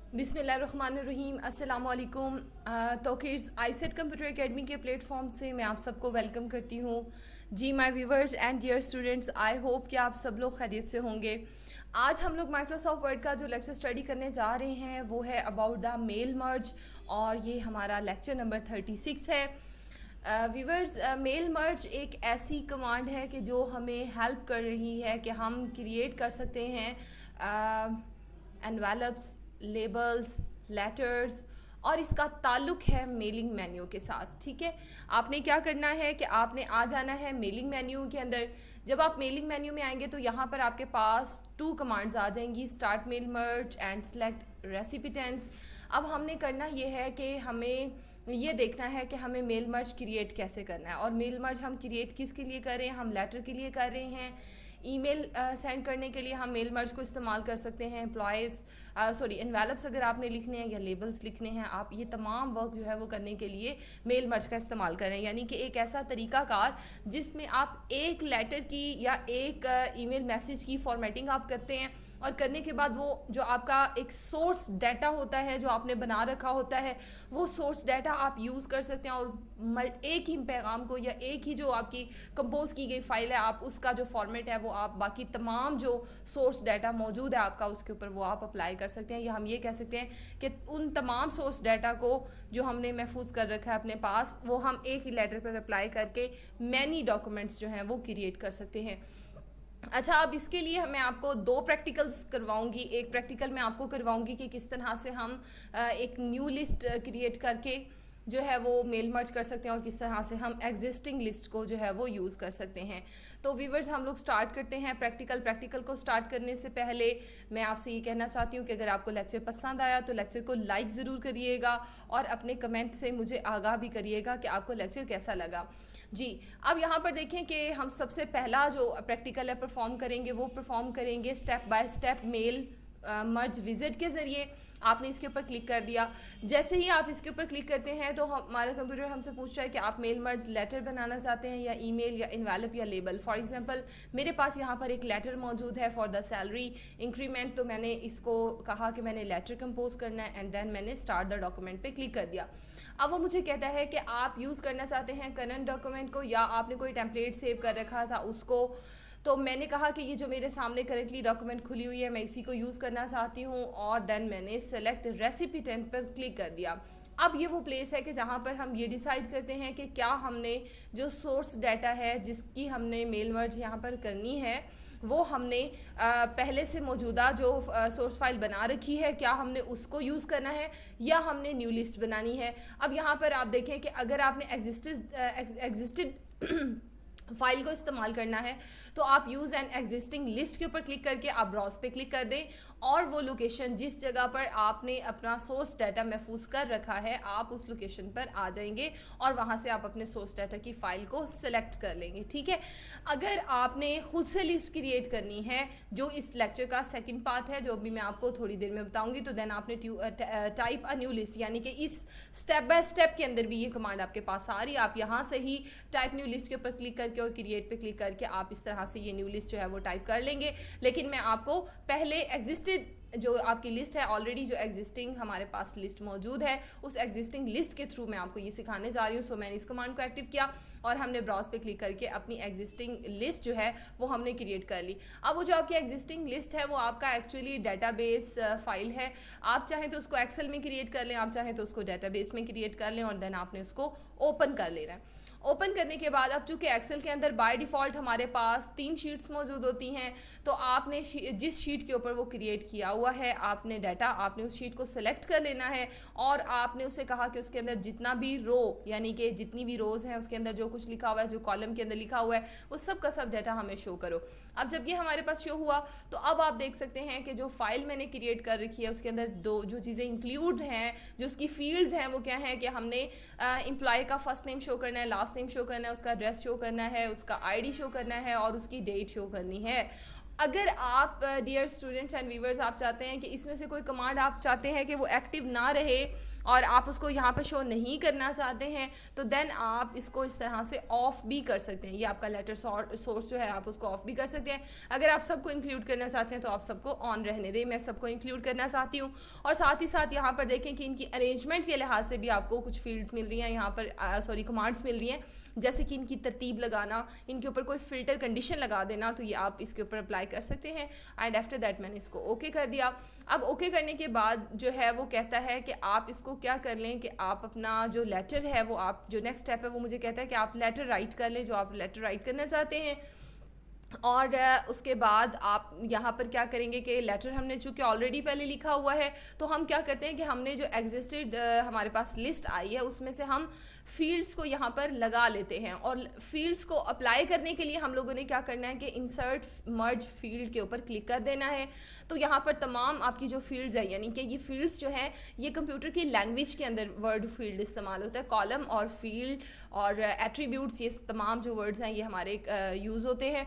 बिस्मिल्लाहिर्रहमानिर्रहीम अस्सलाम वालेकुम। तो किड्स आईसेट कंप्यूटर एकेडमी के प्लेटफॉर्म से मैं आप सबको वेलकम करती हूँ। जी my viewers and dear students, I hope कि आप सब लोग खैरियत से होंगे। आज हम लोग माइक्रोसॉफ्ट वर्ड का जो लेक्चर स्टडी करने जा रहे हैं वो है अबाउट द मेल मर्ज, और ये हमारा लेक्चर नंबर 36 है। व्यूवर्स, मेल मर्ज एक ऐसी कमांड है कि जो हमें हेल्प कर रही है कि हम क्रिएट कर सकते हैं एनवेलप्स, लेबल्स, लेटर्स, और इसका ताल्लुक है मेलिंग मेन्यू के साथ। ठीक है, आपने क्या करना है कि आपने आ जाना है मेलिंग मेन्यू के अंदर। जब आप मेलिंग मेन्यू में आएंगे तो यहाँ पर आपके पास 2 कमांड्स आ जाएंगी, start mail merge and select recipients. अब हमने करना ये है कि हमें ये देखना है कि हमें मेल मर्ज क्रिएट कैसे करना है, और मेल मर्ज हम क्रिएट किसके लिए कर रहे हैं? हम लेटर के लिए कर रहे हैं। ईमेल सेंड करने के लिए हम मेल मर्ज को इस्तेमाल कर सकते हैं। एनवेलप्स अगर आपने लिखने हैं या लेबल्स लिखने हैं, आप ये तमाम वर्क जो है वो करने के लिए मेल मर्ज का इस्तेमाल करें। यानी कि एक ऐसा तरीकाकार जिसमें आप एक लेटर की या एक ईमेल मैसेज की फॉर्मेटिंग आप करते हैं, और करने के बाद वो जो आपका एक सोर्स डाटा होता है जो आपने बना रखा होता है, वो सोर्स डाटा आप यूज़ कर सकते हैं, और एक ही पैगाम को या एक ही जो आपकी कंपोज की गई फाइल है, आप उसका जो फॉर्मेट है वो आप बाकी तमाम जो सोर्स डाटा मौजूद है आपका उसके ऊपर वो आप अप्लाई कर सकते हैं। या हम ये कह सकते हैं कि उन तमाम सोर्स डाटा को जो हमने महफूज कर रखा है अपने पास, वो हम एक ही लेटर पर अप्लाई करके मैनी डॉक्यूमेंट्स जो हैं वो क्रिएट कर सकते हैं। अच्छा, अब इसके लिए मैं आपको 2 प्रैक्टिकल्स करवाऊंगी। एक प्रैक्टिकल मैं आपको करवाऊंगी कि किस तरह से हम एक न्यू लिस्ट क्रिएट करके जो है वो मेल मर्ज कर सकते हैं, और किस तरह से हम एग्जिस्टिंग लिस्ट को जो है वो यूज़ कर सकते हैं। तो व्यूवर्स, हम लोग स्टार्ट करते हैं प्रैक्टिकल को स्टार्ट करने से पहले मैं आपसे ये कहना चाहती हूँ कि अगर आपको लेक्चर पसंद आया तो लेक्चर को लाइक ज़रूर करिएगा, और अपने कमेंट से मुझे आगाह भी करिएगा कि आपको लेक्चर कैसा लगा। जी, अब यहाँ पर देखें कि हम सबसे पहला जो प्रैक्टिकल है परफॉर्म करेंगे, वो परफॉर्म करेंगे step by step mail merge wizard के ज़रिए। आपने इसके ऊपर क्लिक कर दिया। जैसे ही आप इसके ऊपर क्लिक करते हैं तो हमारा कंप्यूटर हमसे पूछ रहा है कि आप मेल मर्ज लेटर बनाना चाहते हैं या ईमेल या इनवेलप या लेबल। फॉर एग्जांपल मेरे पास यहाँ पर एक लेटर मौजूद है फॉर द सैलरी इंक्रीमेंट, तो मैंने इसको कहा कि मैंने लेटर कंपोज करना है, एंड देन मैंने स्टार्ट द डॉक्यूमेंट पे क्लिक कर दिया। अब वो मुझे कहता है कि आप यूज़ करना चाहते हैं करंट डॉक्यूमेंट को, या आपने कोई टेम्पलेट सेव कर रखा था उसको। तो मैंने कहा कि ये जो मेरे सामने करेंटली डॉक्यूमेंट खुली हुई है मैं इसी को यूज़ करना चाहती हूँ, और देन मैंने सेलेक्ट रेसिपिटेंट पर क्लिक कर दिया। अब ये वो प्लेस है कि जहाँ पर हम ये डिसाइड करते हैं कि क्या हमने जो सोर्स डाटा है जिसकी हमने मेल मर्ज यहाँ पर करनी है, वो हमने पहले से मौजूदा जो सोर्स फाइल बना रखी है, क्या हमने उसको यूज़ करना है या हमने न्यू लिस्ट बनानी है। अब यहाँ पर आप देखें कि अगर आपने एग्जिस्टेड फाइल को इस्तेमाल करना है तो आप यूज़ एन एग्जिस्टिंग लिस्ट के ऊपर क्लिक करके आप ब्राउज पे क्लिक कर दें, और वो लोकेशन जिस जगह पर आपने अपना सोर्स डाटा महफूज कर रखा है आप उस लोकेशन पर आ जाएंगे, और वहाँ से आप अपने सोर्स डाटा की फ़ाइल को सिलेक्ट कर लेंगे। ठीक है, अगर आपने खुद से लिस्ट क्रिएट करनी है, जो इस लेक्चर का सेकंड पार्ट है जो भी मैं आपको थोड़ी देर में बताऊंगी, तो देन आपने टाइप अ न्यू लिस्ट, यानी कि इस स्टेप बाय स्टेप के अंदर भी ये कमांड आपके पास आ रही है। आप यहाँ से ही टाइप न्यू लिस्ट के ऊपर क्लिक करके और क्रिएट पे क्लिक करके आप इस तरह से ये न्यू लिस्ट जो है वो टाइप कर लेंगे। लेकिन मैं आपको पहले एग्जिस्टेड जो आपकी लिस्ट है, ऑलरेडी जो एग्जिस्टिंग हमारे पास लिस्ट मौजूद है, उस एग्जिस्टिंग लिस्ट के थ्रू मैं आपको ये सिखाने जा रही हूँ। सो मैंने इस कमांड को एक्टिव किया और हमने ब्राउज पे क्लिक करके अपनी एग्जिस्टिंग लिस्ट जो है वो हमने क्रिएट कर ली। अब वो जो आपकी एग्जिस्टिंग लिस्ट है वो आपका एक्चुअली डेटाबेस फाइल है। आप चाहें तो उसको एक्सेल में क्रिएट कर लें, आप चाहें तो उसको डेटाबेस में क्रिएट कर लें, और देन आपने उसको ओपन कर लेना है। ओपन करने के बाद अब चूंकि एक्सेल के अंदर बाय डिफ़ॉल्ट हमारे पास 3 शीट्स मौजूद होती हैं, तो आपने जिस शीट के ऊपर वो क्रिएट किया हुआ है आपने डाटा, आपने उस शीट को सिलेक्ट कर लेना है, और आपने उसे कहा कि उसके अंदर जितना भी रो, यानी कि जितनी भी रोज़ हैं उसके अंदर जो कुछ लिखा हुआ है, जो कॉलम के अंदर लिखा हुआ है, वो सब का सब डाटा हमें शो करो। अब जब ये हमारे पास शो हुआ तो अब आप देख सकते हैं कि जो फाइल मैंने क्रिएट कर रखी है उसके अंदर जो चीज़ें इंक्लूड हैं, जो उसकी फील्ड्स हैं, वो क्या है कि हमने एम्प्लॉय का फर्स्ट नेम शो करना है, लास्ट नेम शो करना है, उसका एड्रेस शो करना है, उसका आईडी शो करना है, और उसकी डेट शो करनी है। अगर आप डियर स्टूडेंट्स एंड व्यूवर्स आप चाहते हैं कि इसमें से कोई कमांड आप चाहते हैं कि वो एक्टिव ना रहे और आप उसको यहाँ पर शो नहीं करना चाहते हैं तो देन आप इसको इस तरह से ऑफ भी कर सकते हैं। ये आपका लेटर सोर्स जो है आप उसको ऑफ भी कर सकते हैं। अगर आप सबको इंक्लूड करना चाहते हैं तो आप सबको ऑन रहने दें, मैं सबको इंक्लूड करना चाहती हूँ। और साथ ही साथ यहाँ पर देखें कि इनकी अरेंजमेंट के लिहाज से भी आपको कुछ फील्ड्स मिल रही हैं यहाँ पर, कमांड्स मिल रही हैं, जैसे कि इनकी तरतीब लगाना, इनके ऊपर कोई फिल्टर कंडीशन लगा देना, तो ये आप इसके ऊपर अप्लाई कर सकते हैं। एंड आफ्टर दैट मैंने इसको ओके कर दिया। अब ओके करने के बाद जो है वो कहता है कि आप इसको क्या कर लें कि आप अपना जो लेटर है वो आप जो नेक्स्ट स्टेप है वो मुझे कहता है कि आप लेटर राइट कर लें, जो आप लेटर राइट करना चाहते हैं। और उसके बाद आप यहाँ पर क्या करेंगे कि लेटर हमने चूँकि ऑलरेडी पहले लिखा हुआ है तो हम क्या करते हैं कि हमने जो एग्जिस्टेड हमारे पास लिस्ट आई है उसमें से हम फील्ड्स को यहाँ पर लगा लेते हैं। और फील्ड्स को अप्लाई करने के लिए हम लोगों ने क्या करना है कि इंसर्ट मर्ज फील्ड के ऊपर क्लिक कर देना है। तो यहाँ पर तमाम आपकी जो फील्ड्स है, यानी कि ये फील्ड्स जो हैं ये कंप्यूटर की लैंग्वेज के अंदर वर्ड फील्ड इस्तेमाल होता है। कॉलम और फील्ड और एट्रीब्यूट्स, ये तमाम जो वर्ड्स हैं ये हमारे यूज़ होते हैं।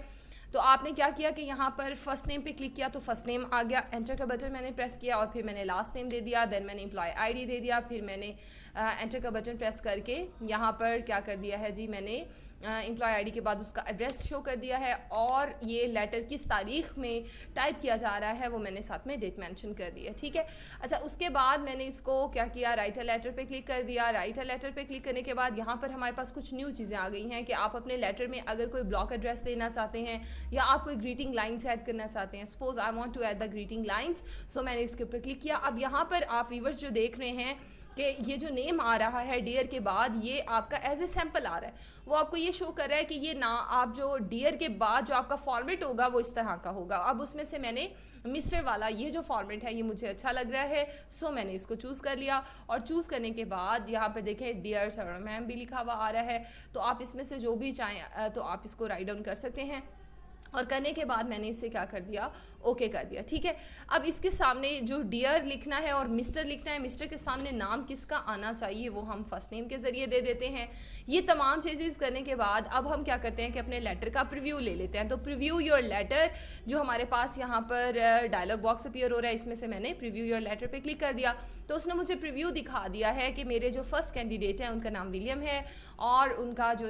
तो आपने क्या किया कि यहाँ पर फर्स्ट नेम पे क्लिक किया तो फर्स्ट नेम आ गया, एंटर का बटन मैंने प्रेस किया और फिर मैंने लास्ट नेम दे दिया, देन मैंने एम्प्लॉय आईडी दे दिया, फिर मैंने एंटर का बटन प्रेस करके यहाँ पर क्या कर दिया है जी, मैंने एम्प्लॉय आईडी के बाद उसका एड्रेस शो कर दिया है और ये लेटर किस तारीख में टाइप किया जा रहा है वो मैंने साथ में डेट मेंशन कर दी है। ठीक है, अच्छा उसके बाद मैंने इसको क्या किया, राइट अ लेटर पे क्लिक कर दिया। राइट अ लेटर पे क्लिक करने के बाद यहाँ पर हमारे पास कुछ न्यू चीज़ें आ गई हैं कि आप अपने लेटर में अगर कोई ब्लॉक एड्रेस देना चाहते हैं या आप कोई ग्रीटिंग लाइन्स ऐड करना चाहते हैं। Suppose I want to add the greeting lines, so मैंने इसके ऊपर क्लिक किया। अब यहाँ पर आप व्यूअर्स जो देख रहे हैं कि ये जो नेम आ रहा है डियर के बाद ये आपका एज ए सैम्पल आ रहा है, वो आपको ये शो कर रहा है कि ये ना आप जो डियर के बाद जो आपका फॉर्मेट होगा वो इस तरह का होगा। अब उसमें से मैंने मिस्टर वाला ये जो फॉर्मेट है ये मुझे अच्छा लग रहा है, सो मैंने इसको चूज़ कर लिया। और चूज़ करने के बाद यहाँ पर देखें डियर सर मैम भी लिखा हुआ आ रहा है, तो आप इसमें से जो भी चाहें तो आप इसको राइट डाउन कर सकते हैं। और करने के बाद मैंने इसे क्या कर दिया, ओके कर दिया। ठीक है, अब इसके सामने जो डियर लिखना है और मिस्टर लिखना है, मिस्टर के सामने नाम किसका आना चाहिए वो हम फर्स्ट नेम के ज़रिए दे देते हैं। ये तमाम चीज़ें करने के बाद अब हम क्या करते हैं कि अपने लेटर का प्रीव्यू ले लेते हैं। तो प्रीव्यू योर लेटर जो हमारे पास यहाँ पर डायलॉग बॉक्स अपीयर हो रहा है, इसमें से मैंने प्रीव्यू योर लेटर पे क्लिक कर दिया तो उसने मुझे प्रीव्यू दिखा दिया है कि मेरे जो फर्स्ट कैंडिडेट हैं उनका नाम विलियम है और उनका जो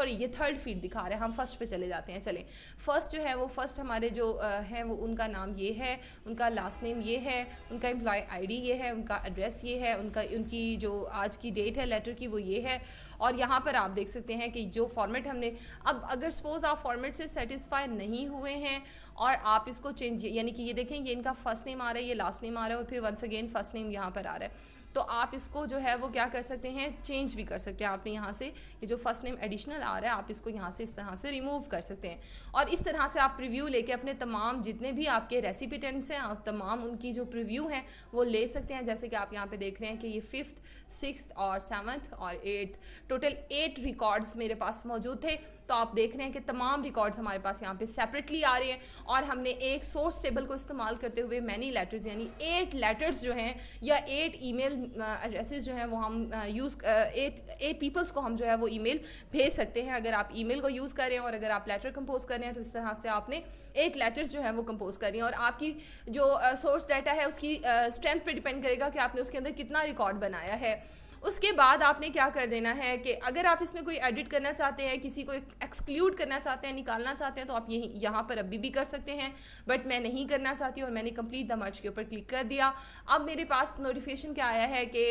ये थर्ड फील्ड दिखा रहा है। हम फर्स्ट पे चले जाते हैं। चलें, फर्स्ट जो है वो फर्स्ट हमारे जो हैं वो उनका नाम ये है, उनका लास्ट नेम ये है, उनका एम्प्लॉय आईडी ये है, उनका एड्रेस ये है, उनकी जो आज की डेट है लेटर की वो ये है। और यहाँ पर आप देख सकते हैं कि जो फॉर्मेट हमने, अब अगर सपोज आप फॉर्मेट से सेटिस्फाई नहीं हुए हैं और आप इसको चेंज, यानी कि ये देखें ये इनका फर्स्ट नेम आ रहा है, ये लास्ट नेम आ रहा है और फिर वंस अगेन फर्स्ट नेम यहाँ पर आ रहा है, तो आप इसको जो है वो क्या कर सकते हैं, चेंज भी कर सकते हैं। आपने यहाँ से ये जो फर्स्ट नेम एडिशनल आ रहा है आप इसको यहाँ से इस तरह से रिमूव कर सकते हैं। और इस तरह से आप प्रीव्यू लेके अपने तमाम जितने भी आपके रेसिपिटेंट्स हैं आप तमाम उनकी जो प्रीव्यू हैं वो ले सकते हैं। जैसे कि आप यहाँ पे देख रहे हैं कि ये 5th, 6th और 7th और 8th टोटल 8 रिकॉर्ड्स मेरे पास मौजूद थे। तो आप देख रहे हैं कि तमाम रिकॉर्ड्स हमारे पास यहाँ पे सेपरेटली आ रहे हैं और हमने एक सोर्स टेबल को इस्तेमाल करते हुए मैनी लेटर्स यानी 8 लेटर्स जो हैं या 8 ईमेल एड्रेसेस जो हैं वो हम यूज़ 8 पीपल्स को हम जो है वो ईमेल भेज सकते हैं। अगर आप ईमेल को यूज़ कर रहे हैं और अगर आप लेटर कंपोज कर रहे हैं तो इस तरह से आपने 8 लेटर्स जो है वो कंपोज कर रही हैं। और आपकी जो सोर्स डाटा है उसकी स्ट्रेंथ पे डिपेंड करेगा कि आपने उसके अंदर कितना रिकॉर्ड बनाया है। उसके बाद आपने क्या कर देना है कि अगर आप इसमें कोई एडिट करना चाहते हैं, किसी को एक्सक्लूड करना चाहते हैं, निकालना चाहते हैं तो आप यहाँ पर अभी भी कर सकते हैं, बट मैं नहीं करना चाहती और मैंने कंप्लीट द मर्ज के ऊपर क्लिक कर दिया। अब मेरे पास नोटिफिकेशन क्या आया है कि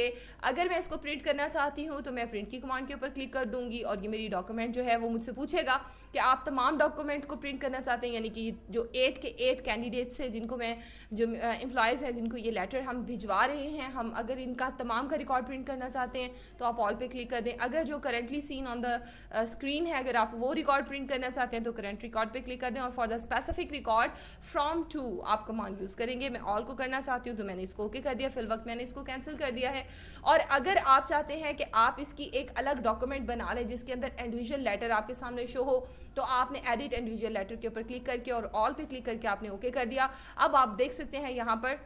अगर मैं इसको प्रिंट करना चाहती हूँ तो मैं प्रिंट की कमांड के ऊपर क्लिक कर दूँगी और ये मेरी डॉक्यूमेंट जो है वो मुझसे पूछेगा कि आप तमाम डॉक्यूमेंट को प्रिंट करना चाहते हैं, यानी कि जो 8 के 8 कैंडिडेट्स हैं जिनको मैं जो एम्प्लॉयज़ हैं जिनको ये लेटर हम भिजवा रहे हैं, हम अगर इनका तमाम का रिकॉर्ड प्रिंट करना चाहते हैं तो आप ऑल पे क्लिक कर दें। अगर जो currently seen on the screen है अगर आप वो रिकॉर्ड प्रिंट करना चाहते हैं तो करेंट रिकॉर्ड पे क्लिक कर दें और for the specific record from to आप कमांड यूज़ करेंगे। मैं ऑल को करना चाहती हूँ तो मैंने इसको ओके कर दिया, फिल वक्त मैंने इसको कैंसिल कर दिया है। और अगर आप चाहते हैं कि आप इसकी एक अलग डॉक्यूमेंट बना लें जिसके अंदर इंडिविजुअल लेटर आपके सामने शो हो तो आपने एडिट इंडिविजुअल लेटर के ऊपर क्लिक करके और ऑल पे क्लिक करके आपने ओके कर दिया। अब आप देख सकते हैं यहाँ पर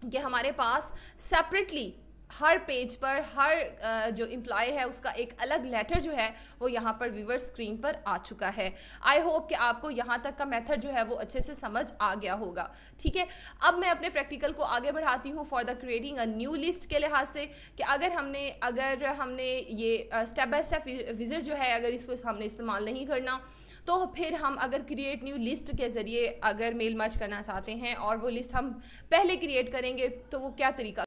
कि हमारे पास सेपरेटली हर पेज पर हर जो एम्प्लॉय है उसका एक अलग लेटर जो है वो यहाँ पर व्यूअर स्क्रीन पर आ चुका है। आई होप कि आपको यहाँ तक का मेथड जो है वो अच्छे से समझ आ गया होगा। ठीक है, अब मैं अपने प्रैक्टिकल को आगे बढ़ाती हूँ for the creating a new list के लिहाज से कि अगर हमने ये स्टेप बाय स्टेप विजिट जो है अगर इसको हमने इस्तेमाल नहीं करना तो फिर हम अगर क्रिएट न्यू लिस्ट के ज़रिए अगर मेल मर्ज करना चाहते हैं और वो लिस्ट हम पहले क्रिएट करेंगे तो वो क्या तरीका